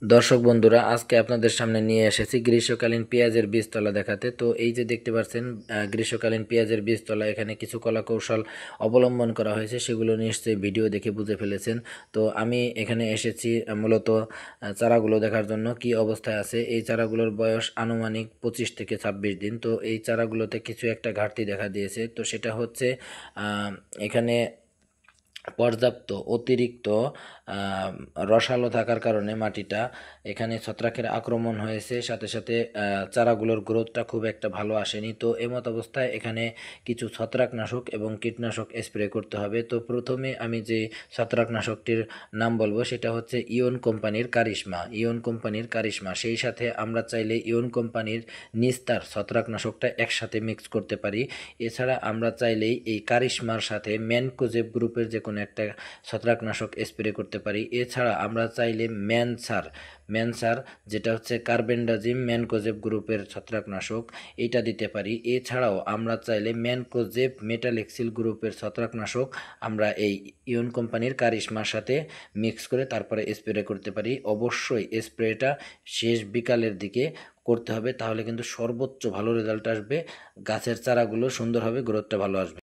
দর্শক বন্ধুরা, আজকে আপনাদের সামনে নিয়ে এসেছি গ্রীষ্মকালীন পেঁয়াজের বীজতলা দেখাতে। তো এই যে দেখতে পাচ্ছেন গ্রীষ্মকালীন পেঁয়াজের বীজতলা, এখানে কিছু কলা কৌশল অবলম্বন করা হয়েছে, সেগুলো নিশ্চয়ই ভিডিও দেখে বুঝে ফেলেছেন। তো আমি এখানে এসেছি মূলত চারাগুলো দেখার জন্য কি অবস্থায় আছে। এই চারাগুলোর বয়স আনুমানিক 25 থেকে 26 দিন। তো এই চারাগুলোতে কিছু একটা ঘাটতি দেখা দিয়েছে। তো সেটা হচ্ছে এখানে পর্যাপ্ত অতিরিক্ত রসালো থাকার কারণে মাটিটা এখানে ছত্রাকের আক্রমণ হয়েছে, সাথে সাথে চারাগুলোর গ্রোথটা খুব একটা ভালো আসেনি। তো এমত অবস্থায় এখানে কিছু ছত্রাকনাশক এবং কীটনাশক স্প্রে করতে হবে। তো প্রথমে আমি যে ছত্রাকনাশকটির নাম বলবো সেটা হচ্ছে ইয়ন কোম্পানির কারিশমা। সেই সাথে আমরা চাইলে ইয়ন কোম্পানির নিস্তার ছত্রাকনাশকটা একসাথে মিক্স করতে পারি। এছাড়া আমরা চাইলেই এই কারিশমার সাথে ম্যানকোজেব গ্রুপের যে কোনো একটা ছত্রাকনাশক স্প্রে করতে পারি। এছাড়া আমরা চাইলে ম্যানসার যেটা হচ্ছে কার্বেন্ডাজিম ম্যানকোজেব গ্রুপের ছত্রাকনাশক, এটা দিতে পারি। এছাড়াও আমরা চাইলে ম্যানকোজেব মেটালেক্সিল গ্রুপের ছত্রাকনাশক আমরা এই ইয়ন কোম্পানির কারিশমার সাথে মিক্স করে তারপরে স্প্রে করতে পারি। অবশ্যই স্প্রেটা শেষ বিকালের দিকে করতে হবে, তাহলে কিন্তু সর্বোচ্চ ভালো রেজাল্ট আসবে, গাছের চারাগুলো সুন্দর হবে, গ্রোথটা ভালো আসবে।